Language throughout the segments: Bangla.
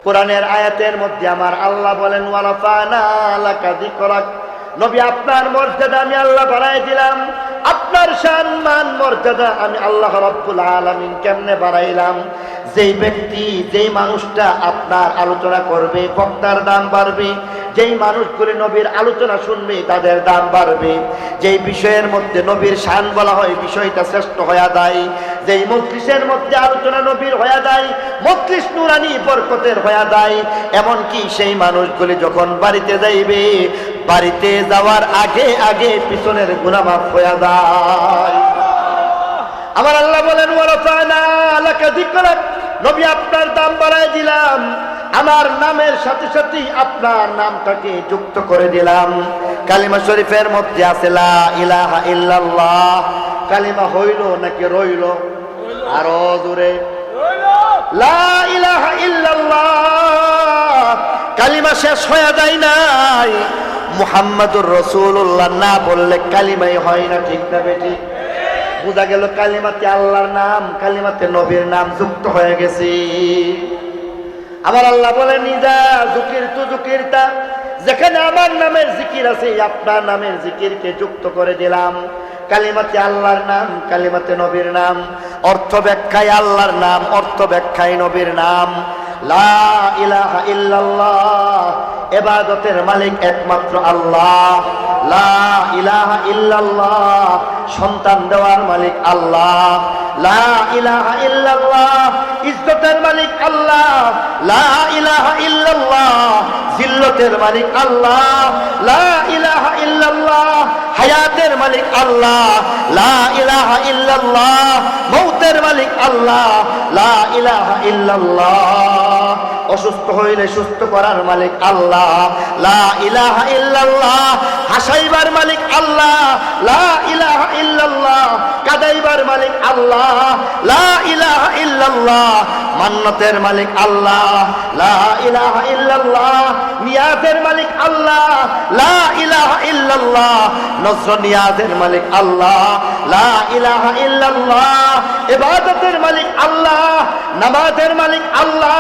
কোরআনের আয়াতের মধ্যে আমার আল্লাহ বলেন ওয়ারাফানা লাকা যিকরাক, নবী আপনার মর্যাদা আমি আল্লাহ বাড়াই দিলাম। আপনার সম্মান মর্যাদা আমি আল্লাহ রাব্বুল আলামিন কেমনে বাড়াইলাম? যেই ব্যক্তি যেই মানুষটা আপনার আলোচনা করবে বক্তার দাম বাড়বে, যেই মানুষগুলি নবীর আলোচনা শুনবে তাদের দাম বাড়বে, যেই বিষয়ের মধ্যে নবীর শান বলা হয় বিষয়টা শ্রেষ্ঠ হয়ে যায়, যেই মজলিসের মধ্যে আলোচনা নবীর হয়ে যায় মজলিস নুরানি বরকতের হয়ে যায়। এমনকি সেই মানুষগুলি যখন বাড়িতে যাইবে বাড়িতে যাওয়ার আগে আগে পিছনের গুনাহ মাফ হয়ে যায়। আমার আল্লাহ বলেন ওয়ারাফানা লাকা যিকরাক, নবী আপনার দাম বাড়াই দিলাম, আমার নামের সাথে সাথে আপনার নামটাকে যুক্ত করে দিলাম। কালিমা শরীফের মধ্যে আছে লা ইলাহা ইল্লাল্লাহ, কালিমা হইল নাকি রইল? আরো জোরে লা ইলাহা ইল্লাল্লাহ, কালিমা শেষ হয়ে যায় নাই। মুহাম্মাদুর রাসূলুল্লাহ না বললে কালিমাই হয় না, ঠিক না বেটি? বোঝা গেল কালিমাতে আল্লাহর নাম কালিমাতে নবীর নাম যুক্ত হয়ে গেছে। আমার আল্লাহ বলেন ইজা যুকিরতু যুকিরতা, যেখানে আমার নামের জিকির আছে আপনার নামের জিকিরকে যুক্ত করে দিলাম। কালিমাতে আল্লাহর নাম কালিমাতে নবীর নাম, অর্থ ব্যাখ্যায় আল্লাহর নাম অর্থ ব্যাখ্যায় নবীর নাম। লা ইলাহা ইল্লাল্লাহ, ইবাদতের মালিক একমাত্র আল্লাহ। লা ইলাহা ইল্লাল্লাহ, সন্তান দেওয়ার মালিক আল্লাহ। লা ইলাহা ইল্লাল্লাহ, ইজ্জতের মালিক আল্লাহ। লা ইলাহা ইল্লাল্লাহ, জিল্লতের মালিক আল্লাহ। লা ইলাহা ইল্লাল্লাহ, হায়াতের মালিক আল্লাহ। লা ইলাহা ইল্লাল্লাহ, মৌতের মালিক আল্লাহ। লা ইলাহা ইল্লাল্লাহ, অসুস্থ হইলে সুস্থ করার মালিক আল্লাহ। লা ইলাহা ইল্লাল্লাহ, হাসাইবার মালিক আল্লাহ। লা ইলাহা ইল্লাল্লাহ, কাদাইবার মালিক আল্লাহ। লা ইলাহা ইল্লাল্লাহ, মান্নতের মালিক আল্লাহ। লা ইলাহা ইল্লাল্লাহ, নিয়াজের মালিক আল্লাহ। লা ইলাহা ইল্লাল্লাহ, নজর নিয়াজের মালিক আল্লাহ। লা ইলাহা ইল্লাল্লাহ, ইবাদতের মালিক আল্লাহ। নামাজের মালিক আল্লাহ,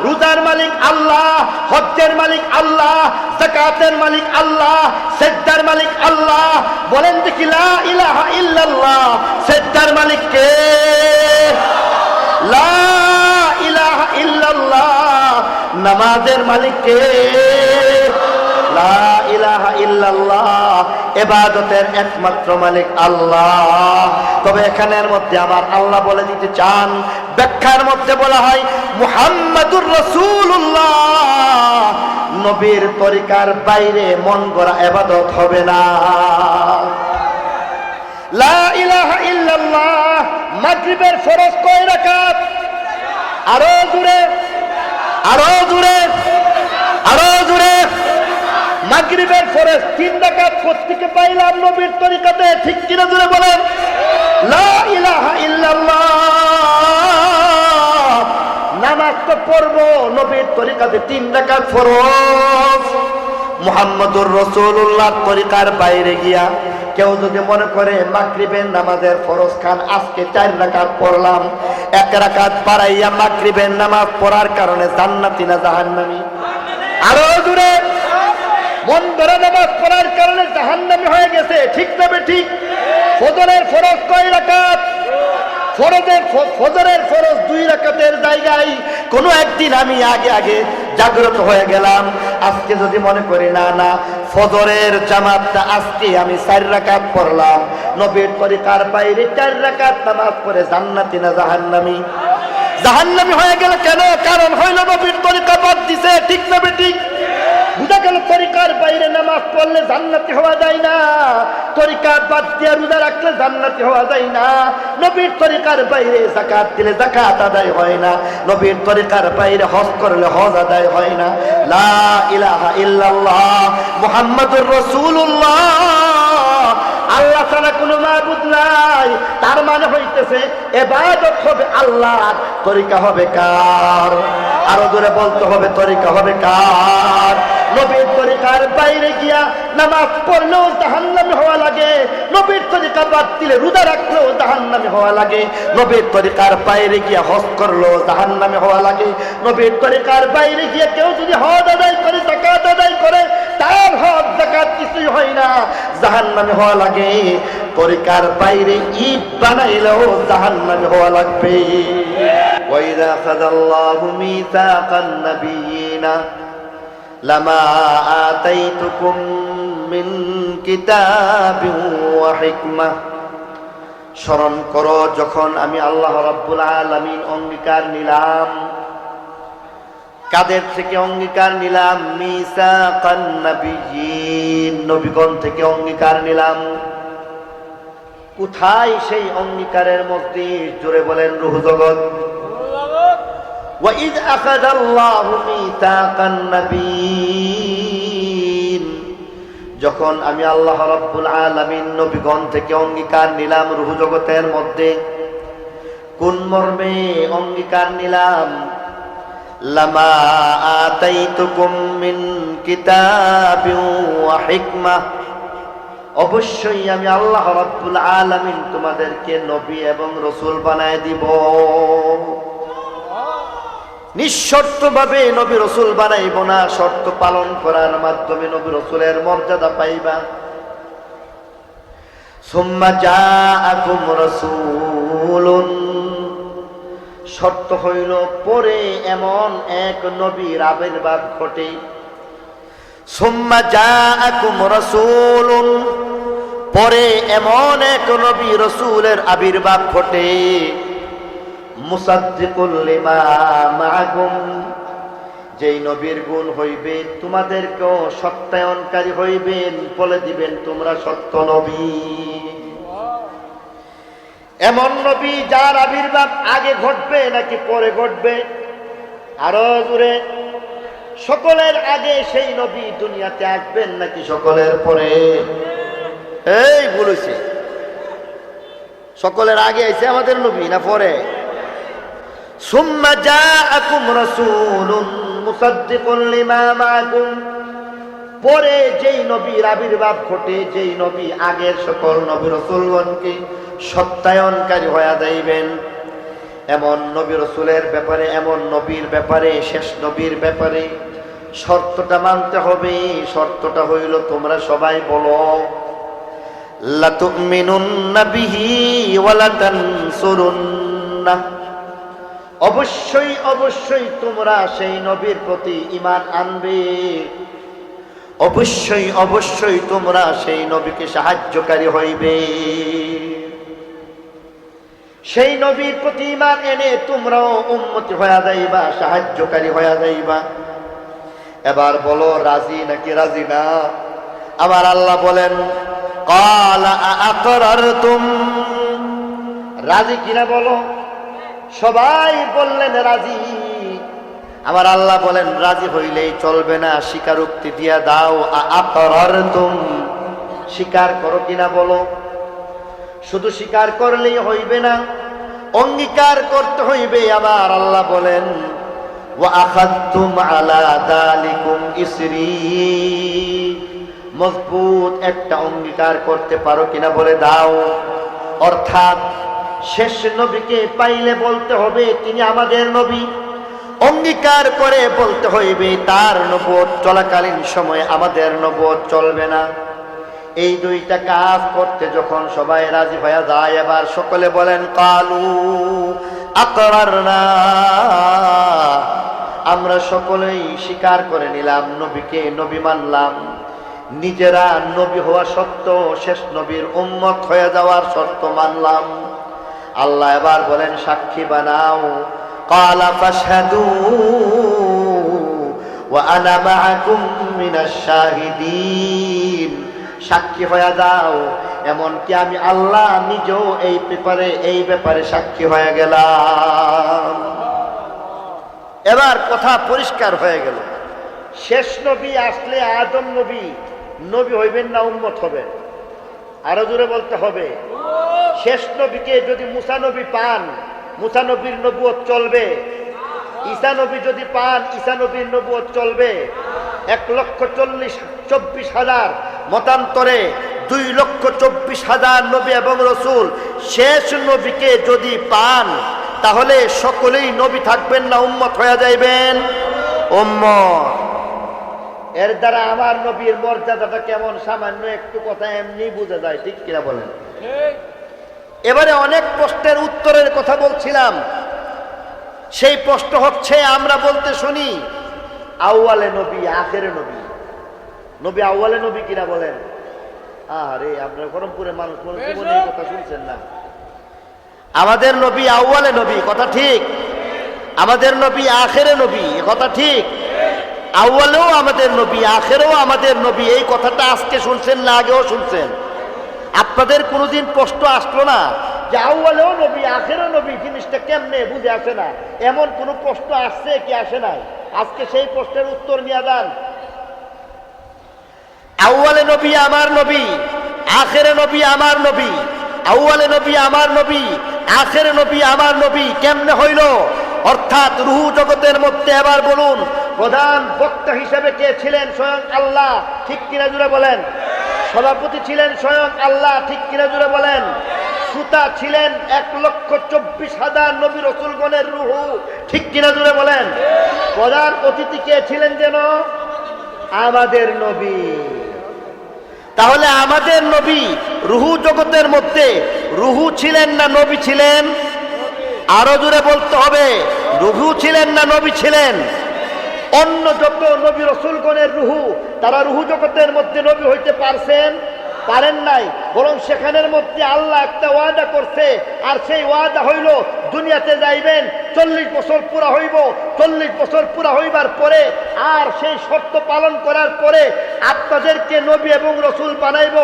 রোজার মালিক আল্লাহ, হজ্জের মালিক আল্লাহ, যাকাতের মালিক আল্লাহ, সিজদার মালিক আল্লাহ। বলেন দেখি লা ইলাহা ইল্লাল্লাহ, সিজদার মালিক কে? লা ইলাহা ইল্লাল্লাহ, নামাজের মালিক কে? লা ইলাহা ইল্লাল্লাহ, ইবাদতের একমাত্র মালিক আল্লাহ। তবে এখানের মধ্যে আমার আল্লাহ বলে দিতে চান, ব্যাখ্যার মধ্যে বলা হয় মুহাম্মাদুর রাসূলুল্লাহ, নবীর তরিকার বাইরে মন গড়া ইবাদত হবে না। লা ইলাহা ইল্লাল্লাহ, মাগরিবের ফরজ কয় রাকাত? আরো জোরে আরো জোরে আরো জোরে। মাগরিবের ফরজ 3 রাকাত প্রত্যেকে পাইলাম নবীর তরিকাতে, ঠিক কিনা জোরে বলেন? লা ইলাহা ইল্লাল্লাহ, নামাজ তো পড়বো নবীর তরিকাতে 3 রাকাত ফরজ। মুহাম্মাদুর রাসূলুল্লাহ তরিকার বাইরে গিয়া কেউ যদি মনে করে মাগরিবের নামাজের ফরজ খান আজকে 4 রাকাত পড়লাম, 1 রাকাত বাড়াইয়া মাগরিবের নামাজ পড়ার কারণে জান্নাতি না জাহান্নামী? আরো জোরে। মন ধরে নামাজ পড়ার কারণে জাহান্নামী হয়ে গেছে, ঠিক তবে ঠিক? ফজরের ফরজ কয় রাকাত? ফজরের ফরজ 2 রাকাতের জায়গায় কোনো একদিন আমি আগে আগে জাগ্রত হয়ে গেলাম, আজকে যদি মনে করি না না ফজরের জামাতটা আজকে আমি 4 রাকাত পড়লাম, নবীর তরিকার বাইরে 4 রাকাত নামাজ পড়ে জান্নাতি না জাহান্নামী? জাহান্নামী হয়ে গেল কেন? কারণ হইল নবীর তরিকা বাদ দিছে, ঠিক না বেঠিক? বুঝা গেল তরিকার বাইরে নামাজ পড়লে জান্নাতি হওয়া যায় না, তরিকার বাদ দিয়ে রোজা রাখলে জান্নাতি হওয়া যায় না, নবীর তরিকার বাইরে যাকাত দিলে যাকাত আদায় হয় না, নবীর তরিকার বাইরে হজ করলে হজ আদায় হয় না। লা ইলাহা ইল্লাল্লাহ মুহাম্মাদুর রাসূলুল্লাহ, আল্লাহ ছাড়া কোনো মাবুদ নাই, তার মানে হইতেছে ইবাদত হবে আল্লাহর, তরিকা হবে কার? আরো জোরে বলতে হবে, তরিকা হবে কার? নবীর তরিকার বাইরে গিয়া নামাজ পড়লেও জাহান্নামী হওয়া লাগে, নবীর তরিকা বাদ দিলে রোজা রাখলেও জাহান্নামী হওয়া লাগে, নবীর তরিকার বাইরে গিয়া হজ করলেও জাহান্নামী হওয়া লাগে, নবীর তরিকার বাইরে গিয়ে কেউ যদি হজ আদায় করে, যাকাত আদায় করে, তার হজ যাকাত কিছুই হয় না, জাহান্নামী হওয়া লাগে। তরিকার বাইরে ঈদ বানাইলেও জাহান্নামী হওয়া লাগবে। ওয়াইদা আখাযাল্লাহু মিসাকান নাবিয়িনা লামা আতাইতুকুম মিন কিতাবিন ওয়া হিকমাহ। স্মরণ করো যখন আমি আল্লাহ রাব্বুল আলামিন অঙ্গীকার নিলাম। কাদের থেকে অঙ্গীকার নিলাম? মিসাকান নাবিয়িন, নবীগণ থেকে অঙ্গীকার নিলাম। কোথায় সেই অঙ্গীকারের মধ্যে? জোরে বলেন রূহ জগৎ। ওয়াইদ আখাযাল্লাহু মিসাকান নাবিয়িন, যখন আমি আল্লাহ রাব্বুল আলামিন নবীগণ থেকে অঙ্গীকার নিলাম রূহ জগতের মধ্যে। কোন মর্মে অঙ্গীকার নিলাম? লামা আতাইতুকুম মিন কিতাবিন ওয়া হিকমাহ, অবশ্যই আমি আল্লাহ রাব্বুল আলামিন তোমাদেরকে নবী এবং রাসূল বানায় দিব। নিঃশর্তভাবে নবী রাসূল বানাইব না, শর্ত পালন করার মাধ্যমে নবী রাসূলের মর্যাদা পাইবা। সুম্মা জাআকুম রাসূলুন, শর্ত হইল পরে এমন এক নবীর আবির্ভাব ঘটে। সুম্মা জাআকুম রাসূলুন, পরে এমন এক নবী রাসূলের আবির্ভাব ঘটে। মুসাদ্দিকুল লিমা মাআকুম, যেই নবীর গুণ হইবে তোমাদেরকেও সত্যায়নকারী হইবেন, বলে দিবেন তোমরা সত্য নবী। এমন নবী যার আবির্ভাব আগে ঘটবে নাকি পরে ঘটবে? আরো জোরে। সকলের আগে সেই নবী দুনিয়াতে আসবেন নাকি সকলের পরে? এই বলেছে সকলের আগে আইছে আমাদের নবী না পরে? সুম্মা জাআকুম রাসূলুন মুসাদ্দিকুন লিমা মাআকুম, পরে যেই নবীর আবির্ভাব ঘটে, যেই নবী আগের সকল নবী রাসূলগণকে সত্যায়নকারী হয়ে যাইবেন, এমন নবী রাসূলের ব্যাপারে, এমন নবীর ব্যাপারে, শেষ নবীর ব্যাপারে শর্তটা মানতে হবে। শর্তটা হইল তোমরা সবাই বলো, লা তুমিনুন্না বিহি ওয়া লা তানসুরুন্নাহ, অবশ্যই অবশ্যই তোমরা সেই নবীর প্রতি ঈমান আনবে, অবশ্যই অবশ্যই তোমরা সেই নবীকে সাহায্যকারী হইবে। সেই নবীর প্রতি ঈমান এনে তোমরাও উম্মতি হয়ে যাইবা, সাহায্যকারী হয়ে যাইবা। এবার বলো রাজি নাকি রাজি না? আমার আল্লাহ বলেন ক্বালা আ'আকরারতুম, রাজি কিনা বলো? সবাই বললেন রাজি। আমার আল্লাহ বলেন রাজি হইলেই চলবে না, স্বীকারোক্তি দিয়া দাও। আ'আকরারতুম, স্বীকার করো কিনা বলো। শুধু স্বীকার করলেই হইবে না, অঙ্গীকার করতে হইবে। আমার আল্লাহ বলেন ওয়া আখাযতুম আলা যালিকুম ইসরি, মজবুত একটা অঙ্গীকার করতে পারো কিনা বলে দাও। অর্থাৎ শেষ নবীকে পাইলে বলতে হবে তিনি আমাদের নবী, অঙ্গীকার করে বলতে হইবে তার নবুয়ত চলাকালীন সময়ে আমাদের নবুয়ত চলবে না। এই দুইটা কাজ করতে যখন সবাই রাজি হয়ে যায়, এবার সকলে বলেন কালু আকরারনা, আমরা সকলেই স্বীকার করে নিলাম, নবীকে নবী মানলাম। নিজেরা নবী হওয়া সত্ত্বেও শেষ নবীর উম্মত হয়ে যাওয়ার শর্ত মানলাম। আল্লাহ এবার বলেন সাক্ষী বানাও। ক্বালা ফাশহাদু ওয়া আনা মাআকুম মিনাশ শাহিদিন, সাক্ষী হয়ে যাও। এমনকি আমি আল্লাহ নিজেও এই ব্যাপারে সাক্ষী হয়ে গেলাম। এবার কথা পরিষ্কার হয়ে গেল। শেষ নবী আসলে আদম নবী নবী হইবেন না উম্মত হবেন? আরো জোরে বলতে হবে। শেষ নবীকে যদি মুসা নবী পান, মুসা নবীর নবুয়ত চলবে। ঈসা নবী যদি পান, ঈসা নবীর নবুয়ত চলবে। 1,24,000 মতান্তরে 2,24,000 নবী এবং রসুল। শেষ নবীকে যদি পান তাহলে সকলেই নবী থাকবেন না উম্মত হয়ে যাইবেন উম্মত। এর দ্বারা আমার নবীর মর্যাদাটা কেমন সামান্য একটু কথা এমনি বোঝা যায়, ঠিক কিনা বলেন? এবারে অনেক প্রশ্নের উত্তরের কথা বলছিলাম। সেই প্রশ্ন হচ্ছে, আমরা বলতে শুনি আউয়ালে নবী আখেরে নবী। নবী আউয়ালে নবী কিনা বলেন? আরে আপনার গরমপুরের মানুষ মনে জীবনে এই কথা শুনছেন না। আমাদের নবী আউয়ালে নবী, কথা ঠিক। আমাদের নবী আখেরে নবী, কথা ঠিক। আউয়ালেও আমাদের নবী, আখেরেও আমাদের নবী, এই কথাটা আজকে শুনছেন না আগেও শুনছেন? আপনাদের কোনোদিন প্রশ্ন আসলো না যে আউয়ালেও নবী আখেরেও নবী জিনিসটা কেমনে বুঝে আসে না? এমন কোনো প্রশ্ন আসছে কি আসে নাই? আজকে সেই প্রশ্নের উত্তর নিয়ে দেন। আউয়ালে নবী আমার নবী, আখেরে নবী আমার নবী। আউয়ালে নবী আমার নবী, আখেরে নবী আমার নবী কেমনে হইল? অর্থাৎ রুহু জগতের মধ্যে এবার বলুন প্রধান বক্তা হিসেবে কে ছিলেন? স্বয়ং আল্লাহ, ঠিক কিনা জুড়ে বলেন? সভাপতি ছিলেন স্বয়ং আল্লাহ, ঠিক কিনা জুড়ে বলেন? শ্রোতা ছিলেন 1,24,000 নবী রসুলগণের রুহু, ঠিক কিনা জুড়ে বলেন? প্রধান অতিথি কে ছিলেন যেন? আমাদের নবী। তাহলে আমাদের নবী রুহু জগতের মধ্যে রুহু ছিলেন না নবী ছিলেন? আরো জোরে বলতে হবে, রুহু ছিলেন না নবী ছিলেন? অন্য যত নবী রসুলগণের রুহু, তারা রুহু জগতের মধ্যে নবী হইতে পারছেন? পারেন নাই। বরং সেখানের মধ্যে আল্লাহ একটা ওয়াদা করছে, আর সেই ওয়াদা হইল দুনিয়াতে যাইবেন, 40 বছর পুরা হইব। 40 বছর পুরা হইবার পরে আর সেই শর্ত পালন করার পরে আপনাদেরকে নবী এবং রসুল বানাইব।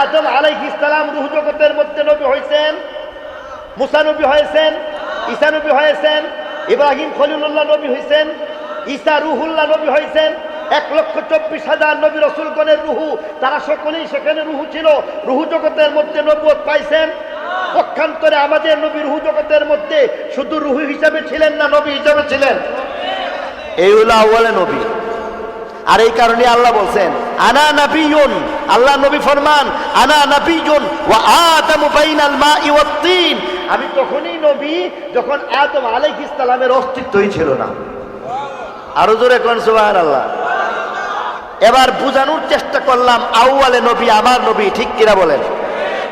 আদম আলাইহিস সালাম রুহু জগতের মধ্যে নবী হয়েছেন, মুসা নবী হয়েছেন, ঈসা নবী হয়েছেন, ইব্রাহিম খলিলুল্লাহ নবী হয়েছেন, ঈসা রুহুল্লাহ নবী হয়েছেন। 1,24,000 নবী রসুলগণের রুহু, তারা সকলেই সেখানে রুহু ছিল, রুহু জগতের মধ্যে নবুয়ত পাইছেন। পক্ষান্তরে আমাদের নবী রুহু জগতের মধ্যে শুধু রুহু হিসাবে ছিলেন না, নবী হিসাবে ছিলেন। এই হলো আউয়ালে নবী। আর এই কারণে আল্লাহ বলছেন আনা নাবিয়ুন, আল্লাহ নবী ফরমান আনা নাবিয়ুন ওয়া আদামু বাইনাল মাই ওয়াত তিন। আমি তখনই নবী যখন আদম আলাইহিস সালামের অস্তিত্বই ছিল না। আরো জোরে কোন সুবহানাল্লাহ। এবার বুঝানোর চেষ্টা করলাম আউয়ালে নবী আমার নবী, ঠিক কিনা বলেন?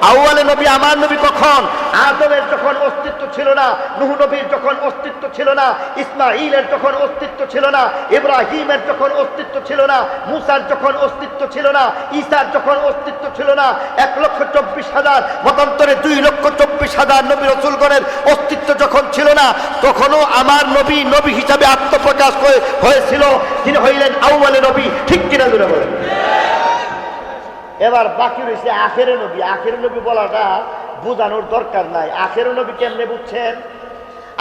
আউয়ালে নবী আমার নবী কখন? আদমের যখন অস্তিত্ব ছিল না, নূহ নবীর যখন অস্তিত্ব ছিল না, ইসমাঈলের যখন অস্তিত্ব ছিল না, ইব্রাহিমের যখন অস্তিত্ব ছিল না, মুসার যখন অস্তিত্ব ছিল না, ঈসার যখন অস্তিত্ব ছিল না, 1,24,000 মতান্তরে 2,24,000 নবী রসুলগণের অস্তিত্ব যখন ছিল না, তখনও আমার নবী নবী হিসাবে আত্মপ্রকাশ হয়েছিল। তিনি হইলেন আউয়ালে নবী, ঠিক কিনা জোরে বলেন? এবার বাকি রয়েছে আখেরে নবী। আখেরে নবী বলাটা বোঝানোর দরকার নাই। আখেরে নবী কেমনে বুঝছেন?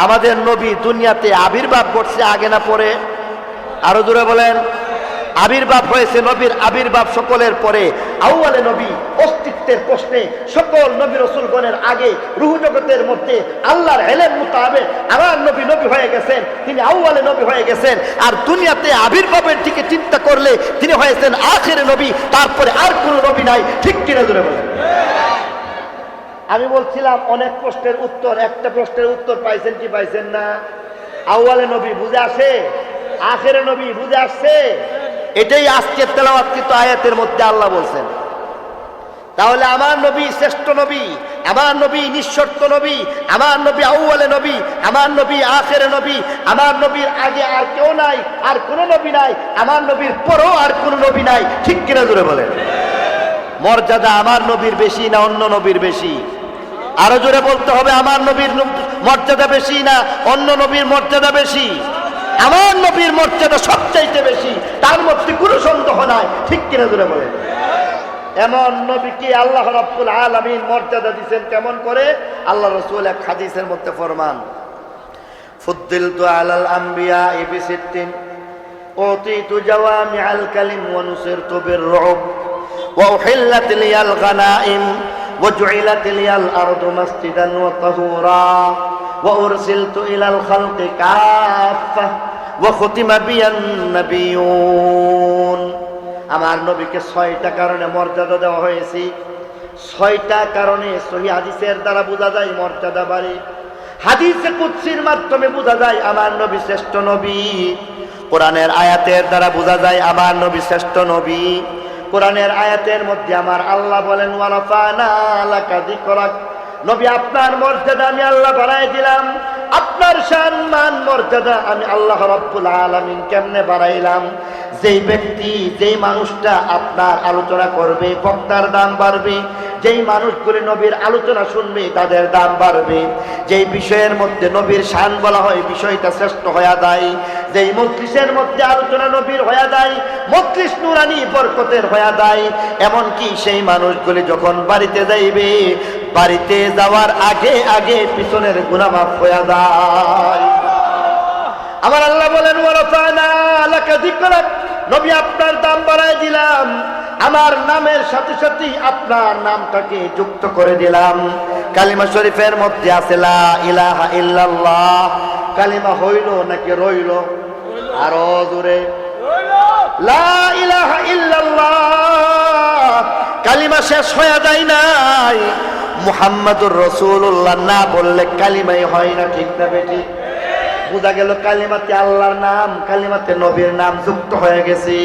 আমাদের নবী দুনিয়াতে আবির্ভাব করছে আগে না পরে? আরো জোরে বলেন। আবির্ভাব হয়েছে, নবীর আবির্ভাব সকলের পরে। আউয়ালে নবী অস্তিত্বের প্রশ্নে সকল নবী রসুলগণের আগে রুহু জগতের মধ্যে আল্লাহর ইলম মোতাবেক আমার নবী নবী হয়ে গেছেন, তিনি আউয়ালে নবী হয়ে গেছেন। আর দুনিয়াতে আবির্ভাবের দিকে চিন্তা করলে তিনি হয়েছেন আখেরে নবী, তারপরে আর কোনো নবী নাই, ঠিক কিনা জোরে বলেন? আমি বলছিলাম অনেক প্রশ্নের উত্তর, একটা প্রশ্নের উত্তর পাইছেন কি পাইছেন না? আউয়ালে নবী বুঝে আসে, আখেরে নবী বুঝে আসছে? এটাই আজকের তেলাওয়াতকৃত আয়াতের মধ্যে আল্লাহ বলছেন। তাহলে আমার নবী শ্রেষ্ঠ নবী, আমার নবী নিঃশর্ত নবী, আমার নবী আউয়ালে নবী, আমার নবী আখেরে নবী, আমার নবীর আগে আর কেউ নাই, আর কোন নবী নাই, আমার নবীর পরও আর কোন নবী নাই, ঠিক কিনা জোরে বলেন? মর্যাদা আমার নবীর বেশি না অন্য নবীর বেশি? আরো জোরে বলতে হবে, আমার নবীর মর্যাদা বেশি না অন্য নবীর মর্যাদা বেশি? আমার নবীর মর্যাদা সবচাইতে বেশি, তার মধ্যে কোনো সন্দেহ নাই, ঠিক কিনা জোরে বলেন? এমন নবীকে আল্লাহ রাব্বুল আলামিন মর্যাদা দিয়েছেন কেমন করে? আল্লাহ রাসূল এক হাদিসের মধ্যে ফরমান ফুদ্দিলতু আলাল আমবিয়া বিসিত্তিন উতিতু জাওয়ামিআল কালিম ওয়া নুসিরতু বিররুব ওয়া উহিল্লাত লিয়াল গানাইম ওয়া জুইলাত লিয়াল আরদু মাসজিদান ওয়া তাহুরা ওয়া উরসিলতু ইলাল খালকি কাফা ওয়া খুতিমা বিয়ান নাবিয়ুন। আমার নবীকে 6টা কারণে মর্যাদা দেওয়া হয়েছে। 6টা কারণে সহিহ হাদিসের দ্বারা বোঝা যায় মর্যাদা বাড়ে। হাদিসে কুদসির মাধ্যমে বোঝা যায় আমার নবী শ্রেষ্ঠ নবী। কোরআনের আয়াতের দ্বারা বোঝা যায় আমার নবী শ্রেষ্ঠ নবী। কোরআনের আয়াতের মধ্যে আমার আল্লাহ বলেন ওয়া রাফা'না লাকা যিকরাক, নবী আপনার মর্যাদা আমি আল্লাহ বাড়ায় দিলাম। আপনার শান মান মর্যাদা আমি আল্লাহ রাব্বুল আলামিন কেমনে বাড়াইলাম? যেই ব্যক্তি যেই মানুষটা আপনার আলোচনা করবে বক্তার দাম বাড়বে, যেই মানুষগুলি নবীর আলোচনা শুনবে তাদের দাম বাড়বে। যেই বিষয়ের মধ্যে নবীর শান বলা হয় বিষয়টা শ্রেষ্ঠ হয়ে যায়। যেই মজলিসের মধ্যে আলোচনা নবীর হয়ে যায় মজলিস নুরানি বরকতের হয়ে যায়। এমনকি সেই মানুষগুলি যখন বাড়িতে যাইবে বাড়িতে যাওয়ার আগে আগে পিছনের গুনাহ মাফ হয়ে যায়। আমার আল্লাহ বলেন ওয়া রাফা'না লাকা যিকরাক, নবী আপনার দাম বাড়ায় দিলাম। আমার নামের সাথে সাথে আপনার নামটাকে যুক্ত করে দিলাম। কালিমা শরীফের মধ্যে আছে লা ইলাহা ইল্লাল্লাহ। কালিমা হইল নাকি রইল? আরো জোরে লা ইলাহা ইল্লাল্লাহ। কালিমা শেষ হয়ে যায় নাই। মুহাম্মাদুর রাসূলুল্লাহ না বললে কালিমাই হয় না, ঠিক না বেটি? বোঝা গেল কালিমাতে আল্লাহর নাম কালিমাতে নবীর নাম যুক্ত হয়ে গেছে।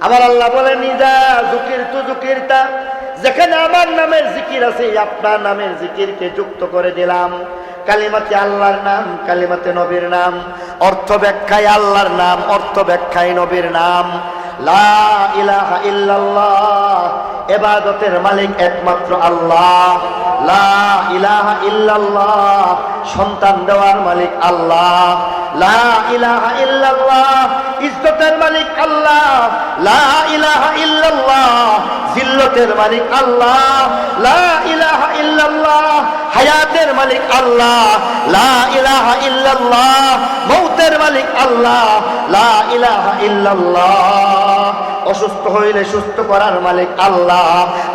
আমার আল্লাহ বলেন ইজা যুকিরতু যুকিরতা, যেখানে আমার নামের জিকির আছে আপনার নামের জিকিরকে যুক্ত করে দিলাম। কালিমাতে আল্লাহর নাম কালিমাতে নবীর নাম, অর্থ ব্যাখ্যায় আল্লাহর নাম অর্থ ব্যাখ্যায় নবীর নাম। লা ইলাহা ইল্লাল্লাহ, ইবাদতের মালিক একমাত্র আল্লাহ। লা ইলাহা ইল্লাল্লাহ, সন্তান দেওয়ার মালিক আল্লাহ। লা ইলাহা ইল্লাল্লাহ, ইজ্জতের মালিক আল্লাহ। লা ইলাহা ইল্লাল্লাহ, জিল্লতের মালিক আল্লাহ। লা ইলাহা ইল্লাল্লাহ, হায়াতের মালিক আল্লাহ। লা ইলাহা ইল্লাল্লাহ, মৌতের মালিক আল্লাহ। লা ইলাহা ইল্লাল্লাহ, অসুস্থ হইলে সুস্থ করার মালিক আল্লাহ।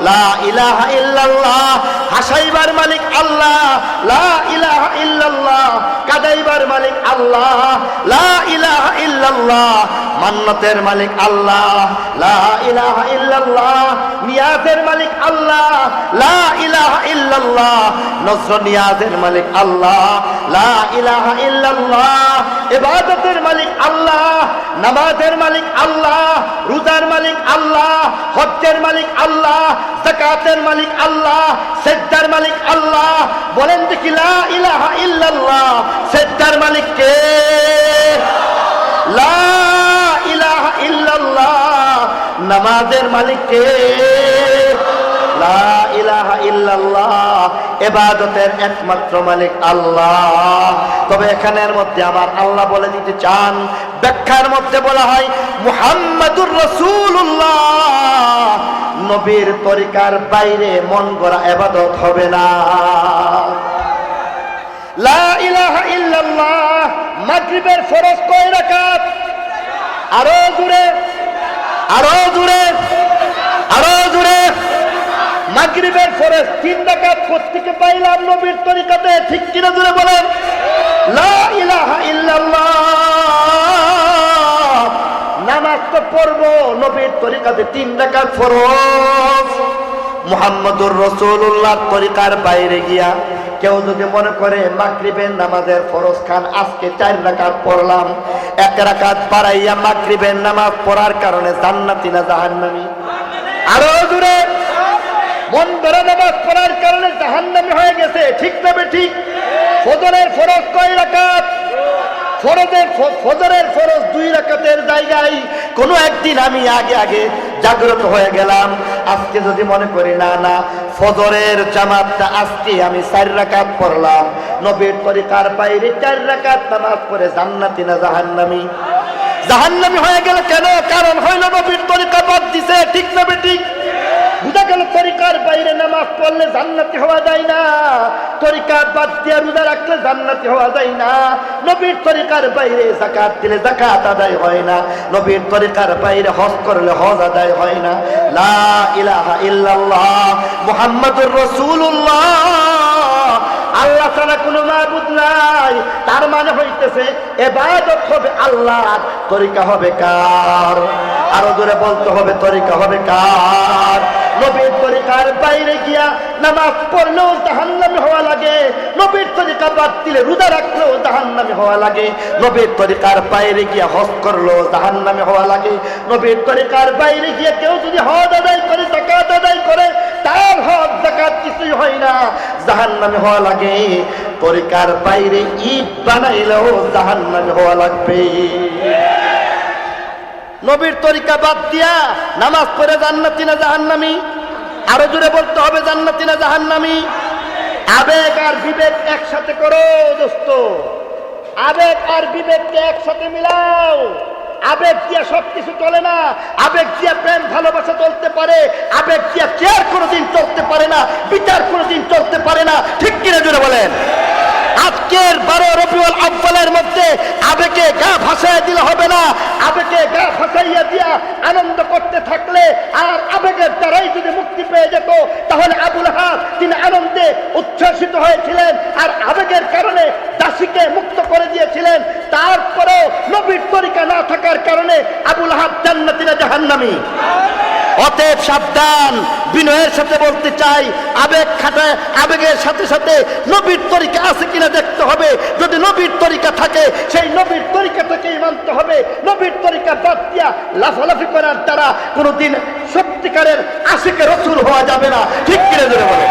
লা ইলাহা ইল্লাল্লাহ, হাসাইবার মালিক আল্লাহ। লা ইলাহা ইল্লাল্লাহ, কাদাইবার মালিক আল্লাহ। লা ইলাহা ইল্লাল্লাহ, মান্নতের মালিক আল্লাহ। লা ইলাহা ইল্লাল্লাহ, নিয়াজের মালিক আল্লাহ। লা ইলাহা ইল্লাল্লাহ, নজর নিয়াজের মালিক আল্লাহ। লা ইলাহা ইল্লাল্লাহ, ইবাদতের মালিক আল্লাহ। নামাজের মালিক আল্লাহ, রোজার মালিক আল্লাহ, হজ্জের মালিক আল্লাহ, যাকাতের মালিক আল্লাহ, সিজদার মালিক আল্লাহ। বলেন দেখি লা ইলাহা ইল্লাল্লাহ, সিজদার মালিক কে? লা ইলাহা ইল্লাল্লাহ, নামাজের মালিক কে? লা ইলাহা ইল্লাল্লাহ, ইবাদতের একমাত্র মালিক আল্লাহ। তবে এখানের মধ্যে আমার আল্লাহ বলে দিতে চান, ব্যাখ্যার মধ্যে বলা হয় মুহাম্মাদুর রাসূলুল্লাহ, নবীর তরিকার বাইরে মন গড়া ইবাদত হবে না। লা ইলাহা ইল্লাল্লাহ, মাগরিবের ফরজ কয় রাকাত? আরো জোরে আরো জোরে আরো জোরে। মাগরিবের ফরজ 3 রাকাত প্রত্যেকে পাইলাম নবীর তরিকাতে, ঠিক কিনা জোরে বলেন? লা ইলাহা ইল্লাল্লাহ, নামাজ তো পড়বো নবীর তরিকাতে 3 রাকাত ফরজ। মুহাম্মাদুর রাসূলুল্লাহ তরিকার বাইরে গিয়া কেউ যদি মনে করে মাগরিবের নামাজের ফরজ খান আজকে 4 রাকাত পড়লাম, 1 রাকাত বাড়াইয়া মাগরিবের নামাজ পড়ার কারণে জান্নাতি না জাহান্নামী? আরো জোরে। মন ধরে নামাজ পড়ার কারণে জাহান্নামী হয়ে গেছে, ঠিক না ঠিক? ফজরের ফরজ কয় রাকাত? ফজরের ফরজ 2 রাকাতের জায়গায় কোনো একদিন আমি আগে আগে জাগ্রত হয়ে গেলাম, আজকে যদি মনে করি না না ফজরের জামাতটা আজকে আমি 4 রাকাত পড়লাম, নবীর তরিকার বাইরে 4 রাকাত নামাজ পড়ে জান্নাতি না জাহান্নামী? জাহান্নামী হয়ে গেল কেন? কারণ হইল নবীর তরিকা বাদ দিছে, ঠিক না ঠিক? বুঝা গেল তরিকার বাইরে নামাজ পড়লে জান্নাতি হওয়া যায় না, তরিকা বাদ দিয়ে রোজা রাখলে জান্নাতি হওয়া যায় না, নবীর তরিকার বাইরে যাকাত দিলে যাকাত আদায় হয় না, নবীর তরিকার বাইরে হজ করলে হজ আদায় হয় না। লা ইলাহা ইল্লাল্লাহ মুহাম্মাদুর রাসূলুল্লাহ, আল্লাহ ছাড়া কোনো মাবুদ নাই, তার মানে হইতেছে ইবাদত হবে আল্লাহর, তরিকা হবে কার? আরো জোরে বলতে হবে, তরিকা হবে কার? নবীর তরিকার বাইরে গিয়া নামাজ পড়লেও জাহান্নামী হওয়া লাগে, নবীর তরিকা বাদ দিলে রোজা রাখলেও জাহান্নামী হওয়া লাগে, নবীর তরিকার বাইরে গিয়া হজ করলেও জাহান্নামী হওয়া লাগে, নবীর তরিকার বাইরে গিয়ে কেউ যদি হজ আদায় করে, যাকাত আদায় করে, তার হজ যাকাত কিছুই হয় না, জাহান্নামী হওয়া লাগে। তরিকার বাইরে ঈদ বানাইলেও জাহান্নামী হওয়া লাগবে। নবীর তরিকা বাদ দিয়া নামাজ পড়ে জান্নাতি না জাহান্নামী? আরো জোরে বলতে হবে, জান্নাতি না জাহান্নামী? আবেগ আর বিবেক একসাথে করো দোস্ত, আবেগ আর বিবেককে একসাথে মিলাও। আবেগ দিয়া সবকিছু চলে না, আবেগ দিয়া প্রেম ভালোবাসা চলতে পারে, আবেগ দিয়া কেয়ার কোনোদিন চলতে পারে না, বিচার কোনোদিন চলতে পারে না। ঠিক কিনা জোরে বলেন? আজকের 12 রবিউল আউয়ালের মধ্যে আবেগে গা ভাসাইয়া দিলে হবে না, আবেগে গা ভাসাইয়া দিয়া আনন্দ করতে থাকলে আর আবেগের দ্বারাই যদি মুক্তি পেয়ে যেত, তাহলে আবু লাহাব তিনি আনন্দে উচ্ছ্বাসিত হয়েছিলেন আর আবেগের কারণে দাসীকে মুক্ত করে দিয়েছিলেন। তারপরেও নবীর তরিকা না থাকার কারণে আবু লাহাব জান্নাতি না জাহান্নামী? অতএব সাবধান। বিনয়ের সাথে বলতে চাই, আবেগ খাটায়, আবেগের সাথে সাথে নবীর তরিকা আছে কিনা দেখতে হবে। যদি নবীর তরিকা থাকে, সেই নবীর তরিকাটাকেই মানতে হবে। নবীর তরিকা বাদ দিয়া লাফালাফি করার দ্বারা কোনোদিন সত্যিকারের আশিকে রাসূল হওয়া যাবে না। ঠিক কিনা জোরে বলে?